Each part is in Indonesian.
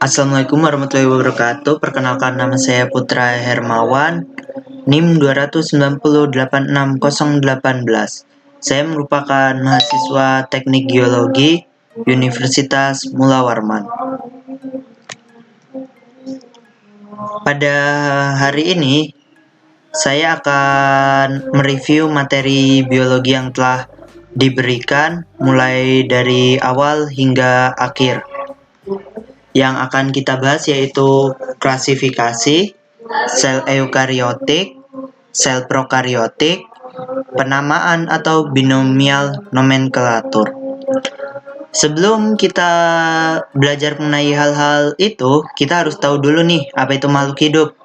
Assalamualaikum warahmatullahi wabarakatuh. Perkenalkan, nama saya Putra Hermawan, NIM 2986018. Saya merupakan mahasiswa Teknik Geologi Universitas Mula Warman. Pada hari ini, saya akan mereview materi biologi yang telah diberikan mulai dari awal hingga akhir. Yang akan kita bahas yaitu klasifikasi, sel eukariotik, sel prokariotik, penamaan atau binomial nomenklatur. Sebelum kita belajar mengenai hal-hal itu, kita harus tahu dulu nih, apa itu makhluk hidup.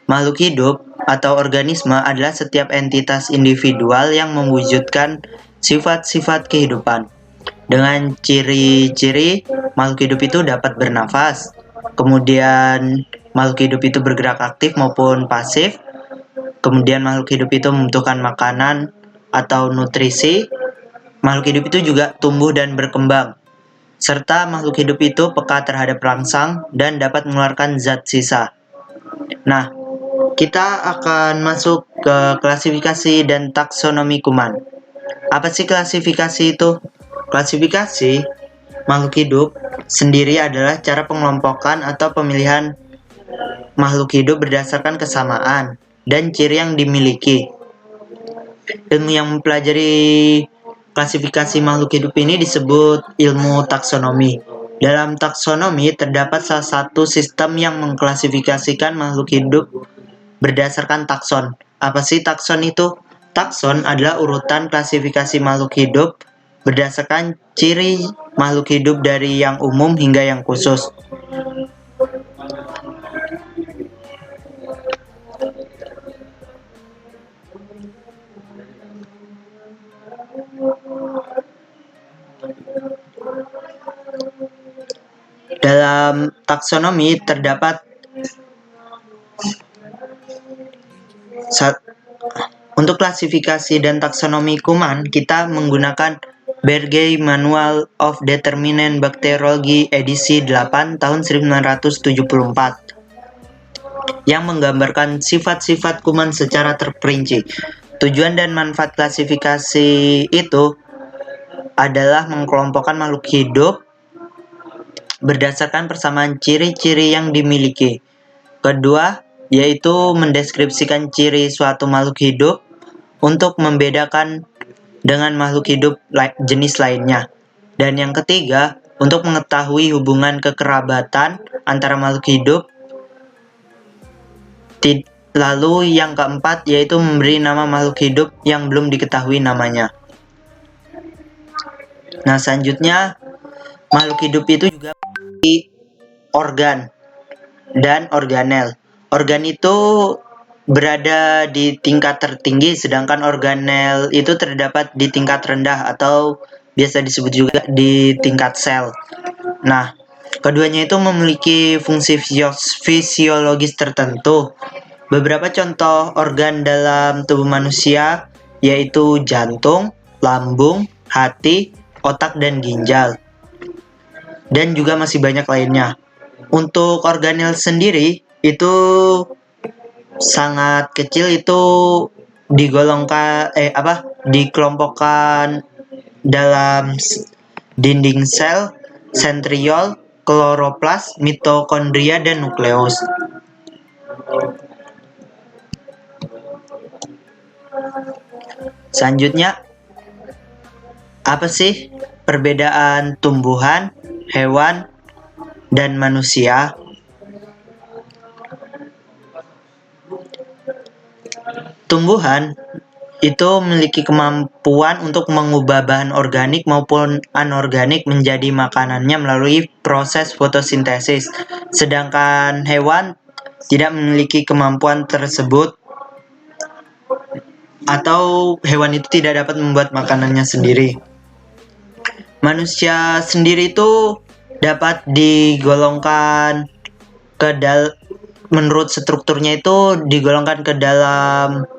Makhluk hidup atau organisme adalah setiap entitas individual yang mewujudkan sifat-sifat kehidupan. Dengan ciri-ciri makhluk hidup itu dapat bernafas, kemudian makhluk hidup itu bergerak aktif maupun pasif, kemudian makhluk hidup itu membutuhkan makanan atau nutrisi, makhluk hidup itu juga tumbuh dan berkembang, serta makhluk hidup itu peka terhadap rangsang dan dapat mengeluarkan zat sisa. Nah, kita akan masuk ke klasifikasi dan taksonomi kuman. Apa sih klasifikasi itu? Klasifikasi makhluk hidup sendiri adalah cara pengelompokan atau pemilihan makhluk hidup berdasarkan kesamaan dan ciri yang dimiliki. Ilmu yang mempelajari klasifikasi makhluk hidup ini disebut ilmu taksonomi. Dalam taksonomi terdapat salah satu sistem yang mengklasifikasikan makhluk hidup berdasarkan takson. Apa sih takson itu? Takson adalah urutan klasifikasi makhluk hidup berdasarkan ciri makhluk hidup dari yang umum hingga yang khusus. Dalam taksonomi terdapat untuk klasifikasi dan taksonomi kuman, kita menggunakan Bergey Manual of Determinate Bacteriology edisi 8 tahun 1974 yang menggambarkan sifat-sifat kuman secara terperinci. Tujuan dan manfaat klasifikasi itu adalah mengelompokkan makhluk hidup berdasarkan persamaan ciri-ciri yang dimiliki. Kedua, yaitu mendeskripsikan ciri suatu makhluk hidup untuk membedakan dengan makhluk hidup jenis lainnya. Dan yang ketiga, untuk mengetahui hubungan kekerabatan antara makhluk hidup. Lalu yang keempat, yaitu memberi nama makhluk hidup yang belum diketahui namanya. Nah, selanjutnya, makhluk hidup itu juga memiliki organ dan organel. Organ itu berada di tingkat tertinggi, sedangkan organel itu terdapat di tingkat rendah atau biasa disebut juga di tingkat sel. Nah, keduanya itu memiliki fungsi fisiologis tertentu. Beberapa contoh organ dalam tubuh manusia yaitu jantung, lambung, hati, otak, dan ginjal. Dan juga masih banyak lainnya. Untuk organel sendiri itu sangat kecil, itu dikelompokkan dalam dinding sel, sentriol, kloroplas, mitokondria, dan nukleus. Selanjutnya, apa sih perbedaan tumbuhan, hewan, dan manusia? Tumbuhan itu memiliki kemampuan untuk mengubah bahan organik maupun anorganik menjadi makanannya melalui proses fotosintesis. Sedangkan hewan tidak memiliki kemampuan tersebut, atau hewan itu tidak dapat membuat makanannya sendiri. Manusia sendiri itu dapat digolongkan menurut strukturnya itu digolongkan ke dalam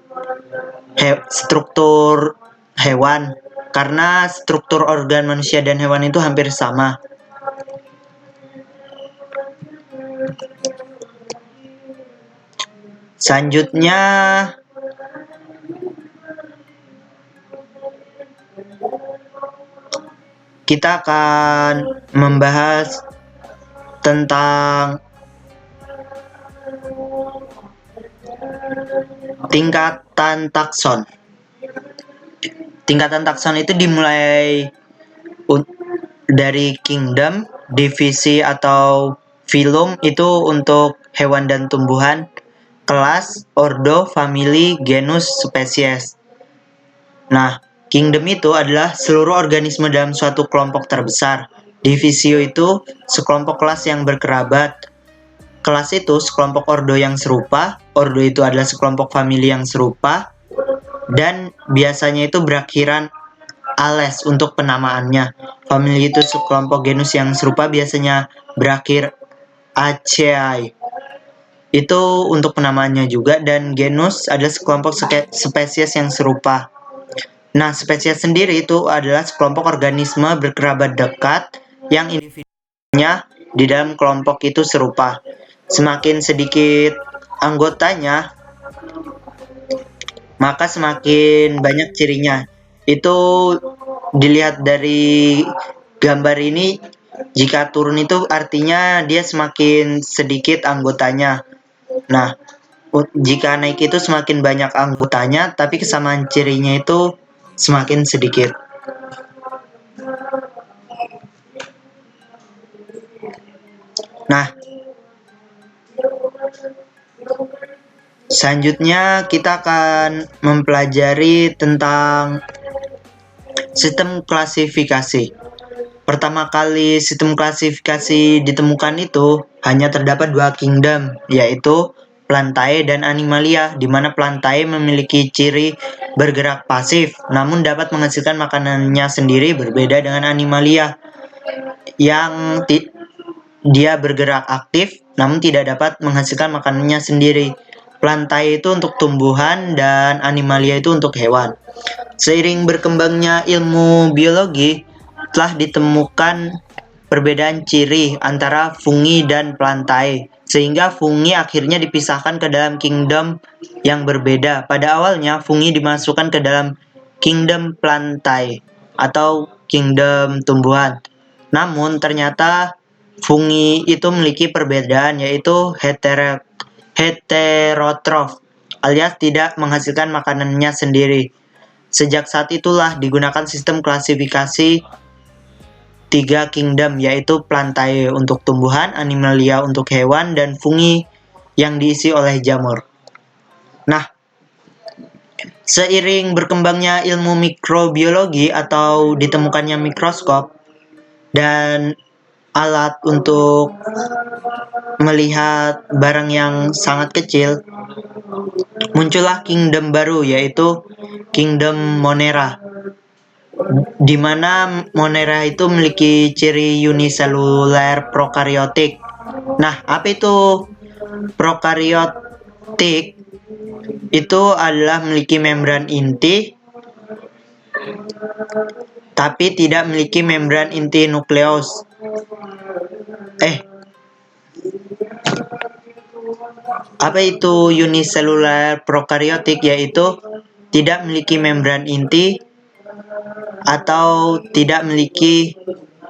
struktur hewan, karena struktur organ manusia dan hewan itu hampir sama. Selanjutnya kita akan membahas tentang tingkatan takson. Tingkatan takson itu dimulai dari kingdom, divisi atau phylum itu untuk hewan dan tumbuhan, kelas, ordo, famili, genus, spesies. Nah, kingdom itu adalah seluruh organisme dalam suatu kelompok terbesar. Divisio itu sekelompok kelas yang berkerabat. Kelas itu sekelompok ordo yang serupa. Ordo itu adalah sekelompok famili yang serupa. Dan biasanya itu berakhiran ales untuk penamaannya. Famili itu sekelompok genus yang serupa, biasanya berakhir acei. Itu untuk penamaannya juga. Dan genus adalah sekelompok spesies yang serupa. Nah, spesies sendiri itu adalah sekelompok organisme berkerabat dekat yang individunya di dalam kelompok itu serupa. Semakin sedikit anggotanya, maka semakin banyak cirinya. Itu dilihat dari gambar ini, jika turun itu artinya dia semakin sedikit anggotanya. Nah, jika naik itu semakin banyak anggotanya, tapi kesamaan cirinya itu semakin sedikit. Nah, selanjutnya kita akan mempelajari tentang sistem klasifikasi. Pertama kali sistem klasifikasi ditemukan itu hanya terdapat dua kingdom, yaitu Plantae dan Animalia, di mana Plantae memiliki ciri bergerak pasif, namun dapat menghasilkan makanannya sendiri, berbeda dengan Animalia yang dia bergerak aktif, namun tidak dapat menghasilkan makanannya sendiri. Plantae itu untuk tumbuhan dan Animalia itu untuk hewan. Seiring berkembangnya ilmu biologi, telah ditemukan perbedaan ciri antara fungi dan Plantae, sehingga fungi akhirnya dipisahkan ke dalam kingdom yang berbeda. Pada awalnya, fungi dimasukkan ke dalam kingdom Plantae atau kingdom tumbuhan. Namun ternyata fungi itu memiliki perbedaan, yaitu heterotrof alias tidak menghasilkan makanannya sendiri. Sejak saat itulah digunakan sistem klasifikasi tiga kingdom, yaitu Plantae untuk tumbuhan, Animalia untuk hewan, dan fungi yang diisi oleh jamur. Nah, seiring berkembangnya ilmu mikrobiologi atau ditemukannya mikroskop dan alat untuk melihat barang yang sangat kecil, muncullah kingdom baru, yaitu kingdom Monera, di mana Monera itu memiliki ciri uniseluler prokariotik. Nah, apa itu prokariotik? Itu adalah memiliki membran inti, tapi tidak memiliki membran inti nukleus. Apa itu uniseluler prokariotik? Yaitu tidak memiliki membran inti atau tidak memiliki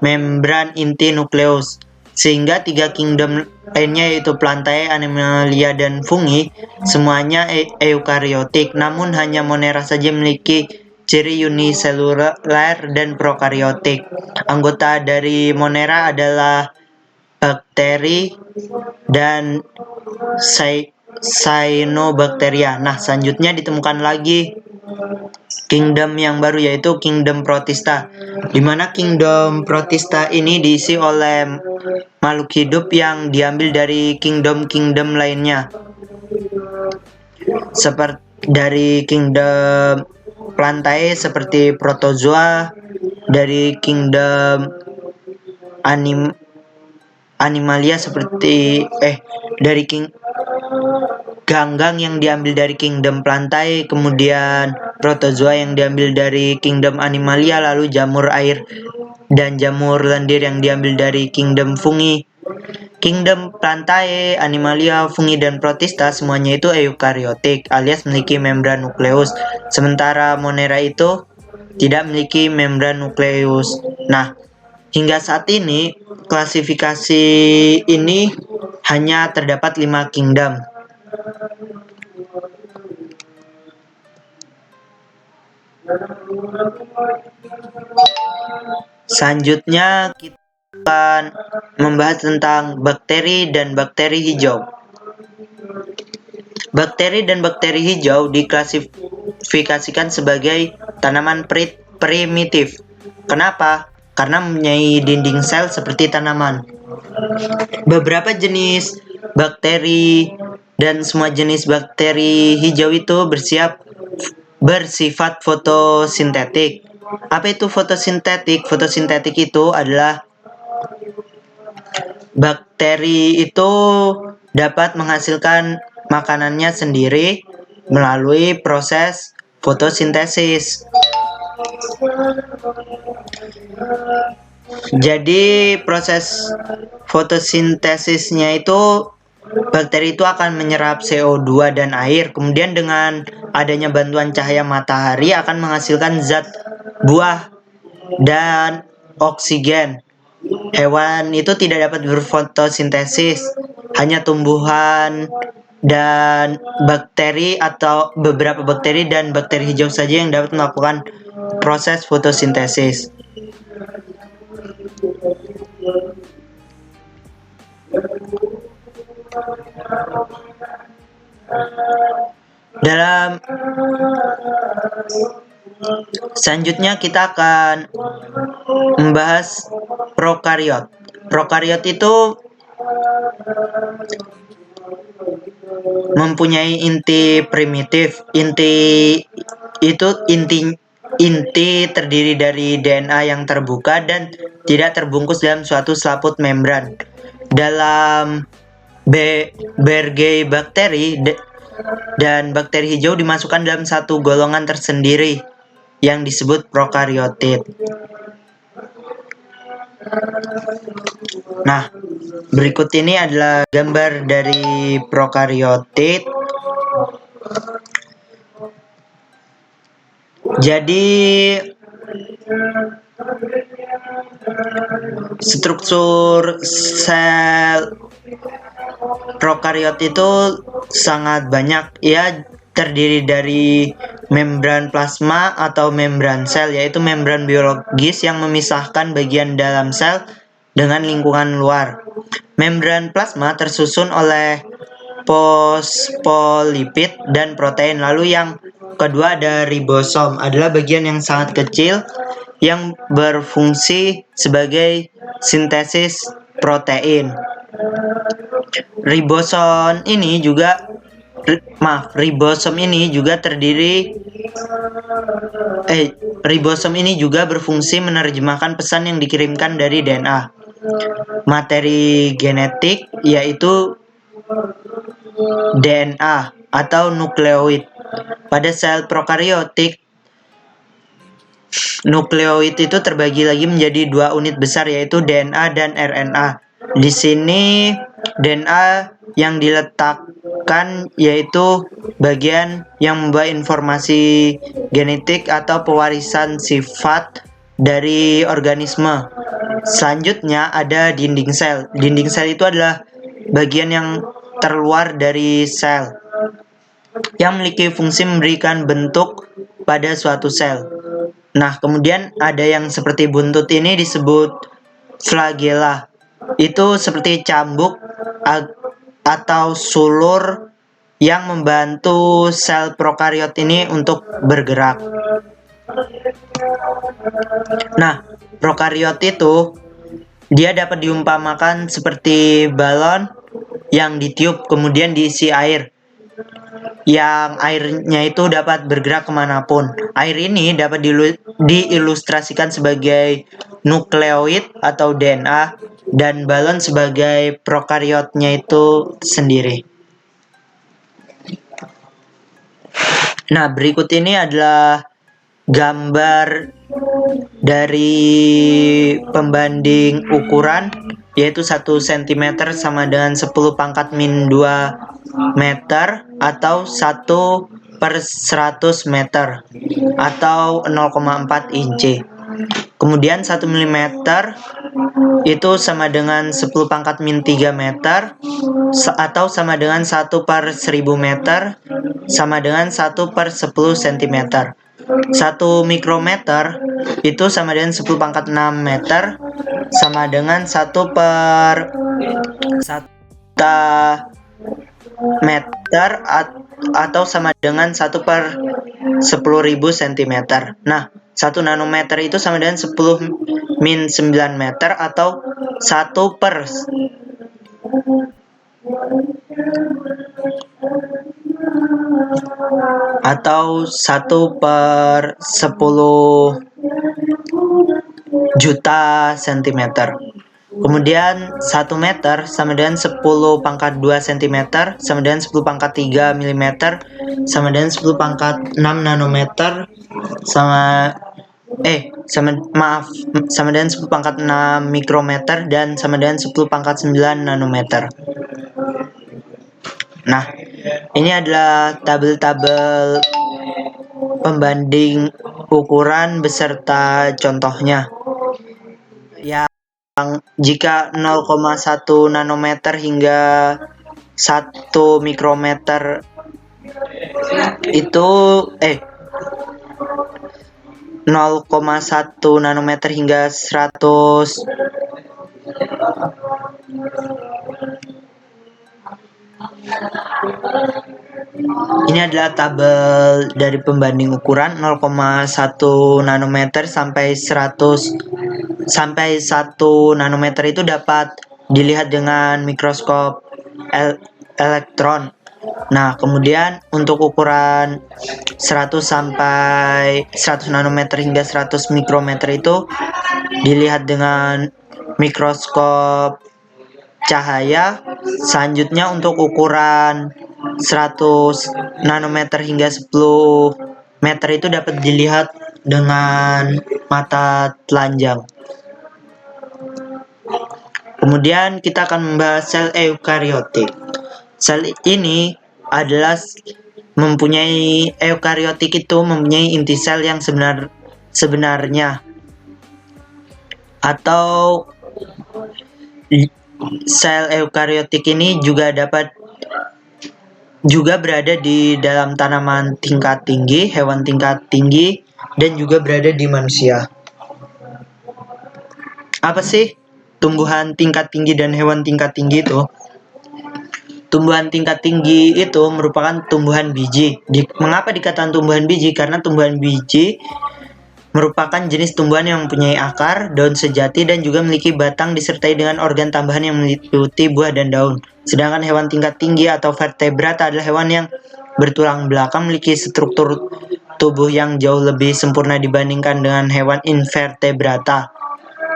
membran inti nukleus, sehingga tiga kingdom lainnya yaitu Plantae, Animalia, dan fungi semuanya eukariotik, namun hanya Monera saja memiliki ciri uniseluler dan prokariotik. Anggota dari Monera adalah bakteri dan cyanobacteria. Nah, selanjutnya ditemukan lagi kingdom yang baru, yaitu kingdom Protista, di mana kingdom Protista ini diisi oleh makhluk hidup yang diambil dari kingdom-kingdom lainnya, seperti dari kingdom Plantae seperti protozoa, dari kingdom Animalia seperti dari ganggang yang diambil dari kingdom Plantae, kemudian protozoa yang diambil dari kingdom Animalia, lalu jamur air dan jamur lendir yang diambil dari kingdom fungi. Kingdom Plantae, Animalia, Fungi, dan Protista semuanya itu eukariotik alias memiliki membran nukleus. Sementara Monera itu tidak memiliki membran nukleus. Nah, hingga saat ini klasifikasi ini hanya terdapat 5 kingdom. Selanjutnya kita akan membahas tentang bakteri dan bakteri hijau. Bakteri dan bakteri hijau diklasifikasikan sebagai tanaman primitif. Kenapa? Karena mempunyai dinding sel seperti tanaman. Beberapa jenis bakteri dan semua jenis bakteri hijau itu bersifat fotosintetik. Apa itu fotosintetik? Fotosintetik itu adalah bakteri itu dapat menghasilkan makanannya sendiri melalui proses fotosintesis. Jadi proses fotosintesisnya itu bakteri itu akan menyerap CO2 dan air, kemudian dengan adanya bantuan cahaya matahari akan menghasilkan zat buah dan oksigen. Hewan itu tidak dapat berfotosintesis, hanya tumbuhan dan bakteri atau beberapa bakteri dan bakteri hijau saja yang dapat melakukan proses fotosintesis. Dalam selanjutnya kita akan membahas prokariot. Prokariot itu mempunyai inti primitif. Inti terdiri dari DNA yang terbuka dan tidak terbungkus dalam suatu selaput membran. Dalam berbagai bakteri dan bakteri hijau dimasukkan dalam satu golongan tersendiri yang disebut prokariotit. Nah, berikut ini adalah gambar dari prokariotit. Jadi struktur sel prokariot itu sangat banyak. Ia terdiri dari membran plasma atau membran sel, yaitu membran biologis yang memisahkan bagian dalam sel dengan lingkungan luar. Membran plasma tersusun oleh fosfolipid dan protein. Lalu yang kedua ada ribosom, adalah bagian yang sangat kecil yang berfungsi sebagai sintesis protein. Ribosom ini juga berfungsi menerjemahkan pesan yang dikirimkan dari DNA. Materi genetik yaitu DNA atau nukleoid. Pada sel prokariotik, nukleoid itu terbagi lagi menjadi 2 unit besar, yaitu DNA dan RNA. Di sini DNA yang diletakkan yaitu bagian yang membawa informasi genetik atau pewarisan sifat dari organisme. Selanjutnya ada dinding sel. Dinding sel itu adalah bagian yang terluar dari sel yang memiliki fungsi memberikan bentuk pada suatu sel. Nah, kemudian ada yang seperti buntut ini disebut flagella. Itu seperti cambuk atau sulur yang membantu sel prokariot ini untuk bergerak. Nah, prokariot itu dia dapat diumpamakan seperti balon yang ditiup kemudian diisi air, yang airnya itu dapat bergerak kemanapun. Air ini dapat diilustrasikan sebagai nukleoid atau DNA dan balon sebagai prokariotnya itu sendiri. Nah, berikut ini adalah gambar dari pembanding ukuran yaitu 1 cm sama dengan 10 pangkat min 2 meter atau 1/100 meter atau 0,4 inci. Kemudian 1 mm itu sama dengan 10 pangkat min 3 meter atau sama dengan 1/1000 meter sama dengan 1/10 cm. 1 mikrometer itu sama dengan 10 pangkat 6 meter sama dengan 1/1 meter atau sama dengan 1/10.000 cm. Nah, 1 nanometer itu sama dengan 10 min 9 meter atau 1 per atau 1/10 juta cm. Kemudian 1 meter sama dengan 10 pangkat 2 cm sama dengan 10 pangkat 3 mm sama dengan 10 pangkat 6 nanometer sama sama dengan 10 pangkat 6 mikrometer dan sama dengan 10 pangkat 9 nanometer. Nah, ini adalah tabel-tabel pembanding ukuran beserta contohnya. Yang jika 0,1 nanometer hingga 1 mikrometer itu 0,1 nanometer hingga 100 ini adalah tabel dari pembanding ukuran 0,1 nanometer sampai 100 sampai 1 nanometer itu dapat dilihat dengan mikroskop elektron. Nah, kemudian untuk ukuran 100 sampai 100 nanometer hingga 100 mikrometer itu dilihat dengan mikroskop cahaya. Selanjutnya untuk ukuran 100 nanometer hingga 10 meter itu dapat dilihat dengan mata telanjang. Kemudian kita akan membahas sel eukariotik. Sel ini adalah eukariotik itu mempunyai inti sel yang sebenarnya atau sel eukariotik ini juga berada di dalam tanaman tingkat tinggi, hewan tingkat tinggi, dan juga berada di manusia. Apa sih tumbuhan tingkat tinggi dan hewan tingkat tinggi itu? Tumbuhan tingkat tinggi itu merupakan tumbuhan biji. Mengapa dikatakan tumbuhan biji? Karena tumbuhan biji merupakan jenis tumbuhan yang mempunyai akar, daun sejati, dan juga memiliki batang disertai dengan organ tambahan yang meliputi buah dan daun. Sedangkan hewan tingkat tinggi atau vertebrata adalah hewan yang bertulang belakang, memiliki struktur tubuh yang jauh lebih sempurna dibandingkan dengan hewan invertebrata.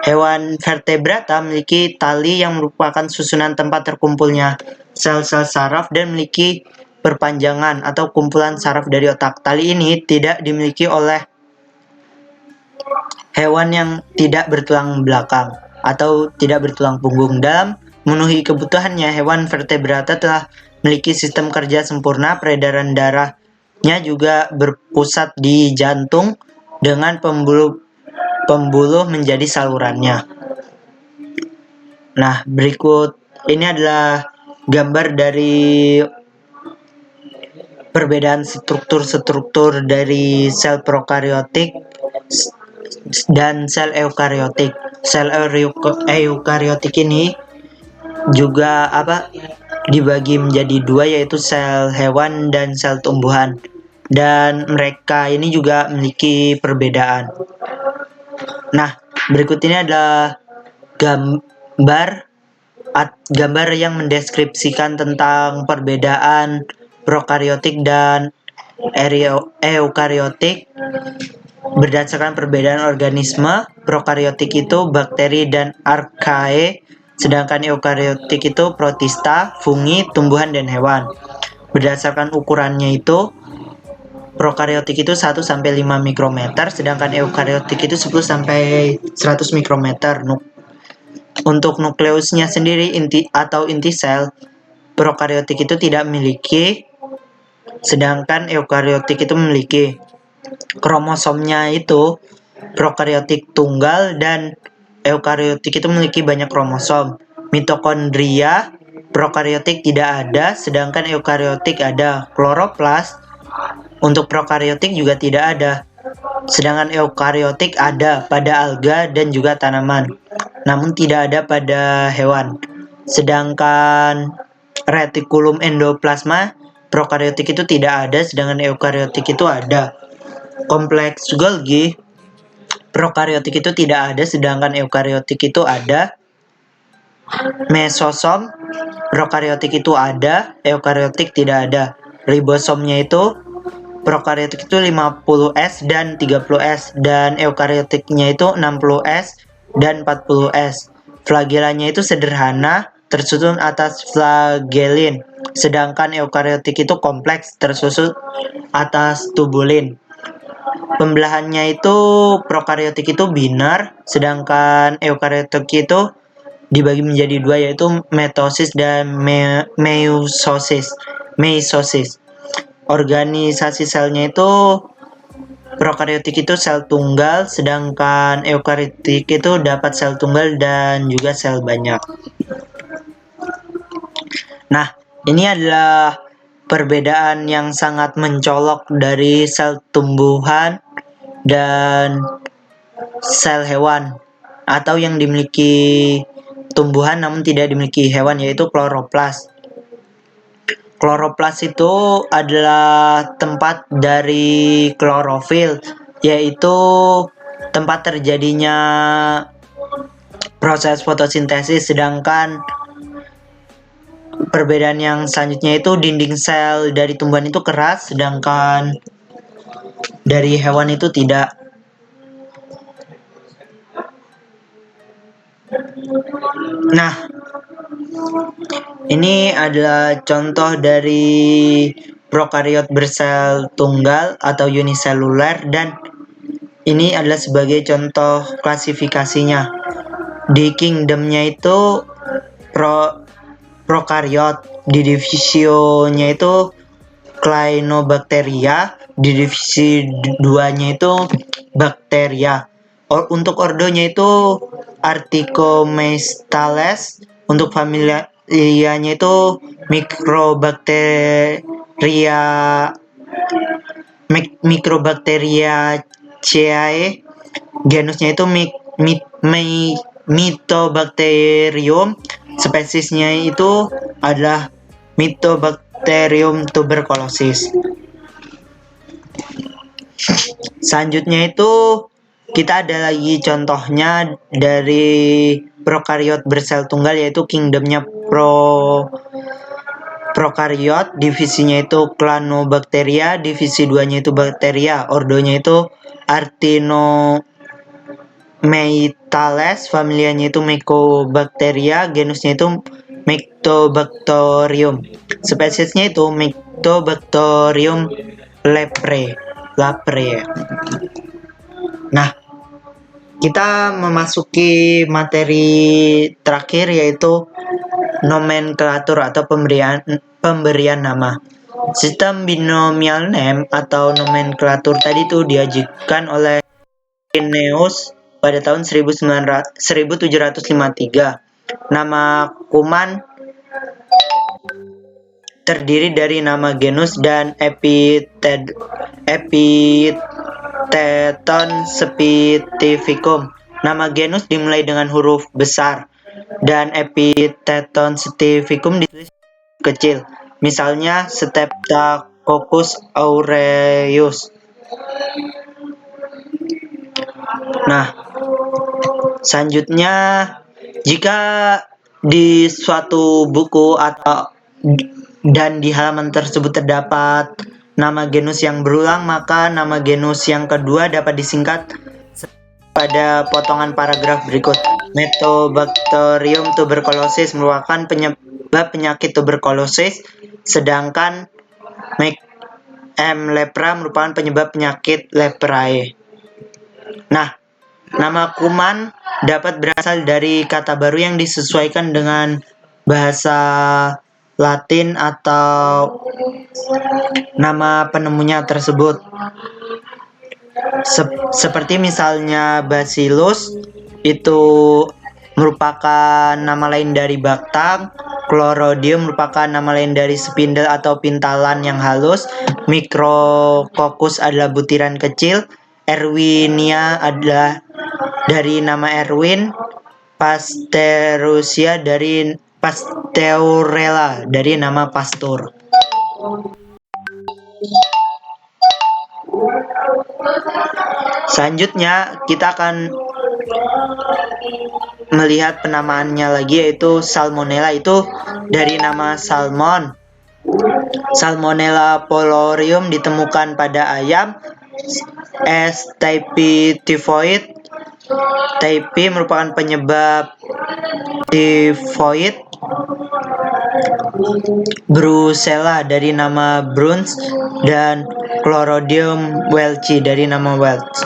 Hewan vertebrata memiliki tali yang merupakan susunan tempat terkumpulnya sel-sel saraf dan memiliki perpanjangan atau kumpulan saraf dari otak. Tali ini tidak dimiliki oleh hewan yang tidak bertulang belakang atau tidak bertulang punggung. Dalam memenuhi kebutuhannya, hewan vertebrata telah memiliki sistem kerja sempurna. Peredaran darahnya juga berpusat di jantung dengan pembuluh menjadi salurannya. Nah, berikut ini adalah gambar dari perbedaan struktur-struktur dari sel prokariotik dan sel eukariotik. Sel eukariotik ini juga dibagi menjadi dua, yaitu sel hewan dan sel tumbuhan. Dan mereka ini juga memiliki perbedaan. Nah, berikut ini adalah gambar yang mendeskripsikan tentang perbedaan prokariotik dan eukariotik berdasarkan perbedaan organisme. Prokariotik itu bakteri dan archaea, sedangkan eukariotik itu protista, fungi, tumbuhan, dan hewan. Berdasarkan ukurannya itu, prokariotik itu 1 sampai 5 mikrometer, sedangkan eukariotik itu 10 sampai 100 mikrometer. untuk nukleusnya sendiri inti sel, prokariotik itu tidak memiliki, sedangkan eukariotik itu memiliki. Kromosomnya itu prokariotik tunggal dan eukariotik itu memiliki banyak kromosom. Mitokondria prokariotik tidak ada, sedangkan eukariotik ada. Kloroplas untuk prokariotik juga tidak ada, sedangkan eukariotik ada pada alga dan juga tanaman, namun tidak ada pada hewan. Sedangkan retikulum endoplasma prokariotik itu tidak ada, sedangkan eukariotik itu ada. Kompleks Golgi prokariotik itu tidak ada, sedangkan eukariotik itu ada. Mesosom prokariotik itu ada, eukariotik tidak ada. Ribosomnya itu prokariotik itu 50S dan 30S, dan eukariotiknya itu 60S dan 40S. Flagelanya itu sederhana, tersusun atas flagellin, sedangkan eukariotik itu kompleks, tersusun atas tubulin. Pembelahannya itu prokariotik itu binar, sedangkan eukariotik itu dibagi menjadi dua, yaitu mitosis dan meiosis. Organisasi selnya itu prokariotik itu sel tunggal, sedangkan eukariotik itu dapat sel tunggal dan juga sel banyak. Nah, ini adalah perbedaan yang sangat mencolok dari sel tumbuhan dan sel hewan, atau yang dimiliki tumbuhan namun tidak dimiliki hewan, yaitu kloroplas. Kloroplas itu adalah tempat dari klorofil, yaitu tempat terjadinya proses fotosintesis. Sedangkan perbedaan yang selanjutnya itu dinding sel dari tumbuhan itu keras, sedangkan dari hewan itu tidak. Nah, ini adalah contoh dari prokariot bersel tunggal atau uniseluler, dan ini adalah sebagai contoh klasifikasinya. Di kingdomnya itu prokariot, di divisionya itu Cyanobacteria, di divisi 2-nya itu bakteria. Untuk ordonya itu Articomystales, untuk familianya itu Microbacteriaceae, genusnya itu Mycobacterium, spesiesnya itu adalah Mycobacterium tuberculosis. Selanjutnya itu kita ada lagi contohnya dari prokariot bersel tunggal, yaitu kingdomnya prokariot, divisinya itu Cyanobacteria, divisi 2-nya itu bakteria, ordonya itu Artinomytales, familianya itu Mycobacteria, genusnya itu Mycobacterium, spesiesnya itu Mycobacterium leprae. Nah, kita memasuki materi terakhir, yaitu nomenklatur atau pemberian nama. Sistem binomial name atau nomenklatur tadi itu diajukan oleh Linnaeus pada tahun 1753. Nama kuman terdiri dari nama genus dan epiteton spesifikum. Nama genus dimulai dengan huruf besar dan epiteton spesifikum ditulis kecil. Misalnya Streptococcus aureus. Nah, selanjutnya jika di suatu buku atau dan di halaman tersebut terdapat nama genus yang berulang, maka nama genus yang kedua dapat disingkat pada potongan paragraf berikut. Mycobacterium tuberculosis merupakan penyebab penyakit tuberkulosis, sedangkan M. lepra merupakan penyebab penyakit leprae. Nah, Nama kuman dapat berasal dari kata baru yang disesuaikan dengan bahasa Latin atau nama penemunya tersebut. Seperti misalnya Bacillus itu merupakan nama lain dari baktang, Chlorodium merupakan nama lain dari spindle atau pintalan yang halus, Micrococcus adalah butiran kecil, Erwinia adalah dari nama Erwin, Pasteurella dari nama Pasteur. Selanjutnya kita akan melihat penamaannya lagi, yaitu Salmonella, itu dari nama salmon. Salmonella pylorium ditemukan pada ayam. S. typhoid. Typhi merupakan penyebab tifoid. Brucella dari nama Bruns, dan Chlorodium welchi dari nama Welch.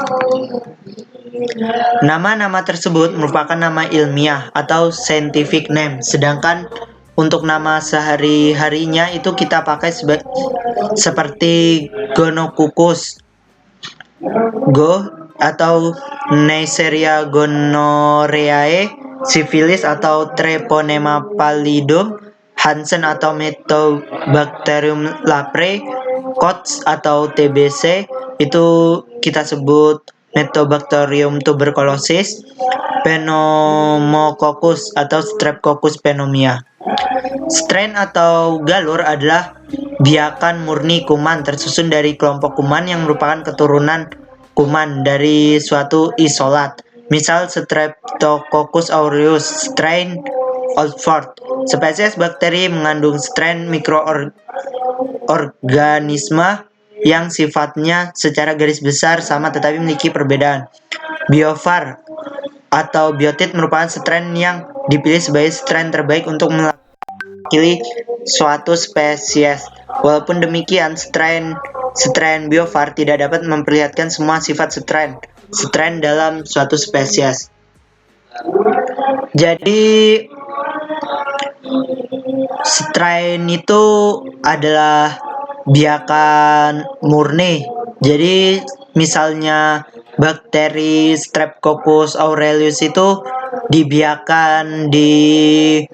Nama-nama tersebut merupakan nama ilmiah atau scientific name, sedangkan untuk nama sehari-harinya itu kita pakai seperti Gonococcus, Go atau Neisseria gonorrheae, Syphilis atau Treponema pallidum, Hansen atau Mycobacterium leprae, Koch atau TBC itu kita sebut Mycobacterium tuberculosis, Pneumococcus atau Streptococcus pneumoniae. Strain atau galur adalah biakan murni kuman tersusun dari kelompok kuman yang merupakan keturunan kuman dari suatu isolat. Misal Streptococcus aureus, strain Oxford. Spesies bakteri mengandung strain mikroorganisme yang sifatnya secara garis besar sama tetapi memiliki perbedaan. Biovar atau biotit merupakan strain yang dipilih sebagai strain terbaik untuk mewakili suatu spesies. Walaupun demikian, strain biovar tidak dapat memperlihatkan semua sifat strain dalam suatu spesies. Jadi strain itu adalah biakan murni. Jadi misalnya bakteri Streptococcus aureus itu dibiakan di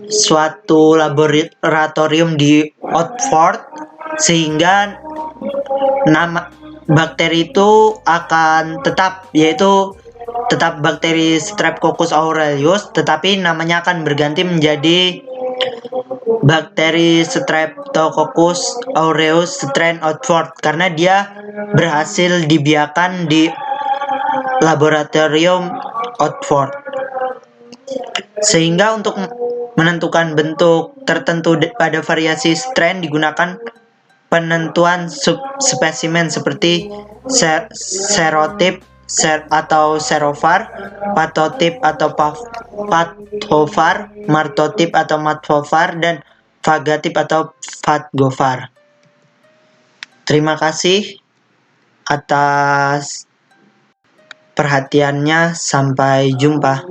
suatu laboratorium di Oxford, sehingga nama bakteri itu akan tetap, yaitu tetap bakteri Streptococcus aureus, tetapi namanya akan berganti menjadi bakteri Streptococcus aureus strain Oxford karena dia berhasil dibiakan di laboratorium Oxford. Sehingga untuk menentukan bentuk tertentu pada variasi strain digunakan penentuan subspesimen seperti serotip atau serovar, patotip atau pathovar, martotip atau mathovar, dan fagatip atau fatgovar. Terima kasih atas perhatiannya. Sampai jumpa.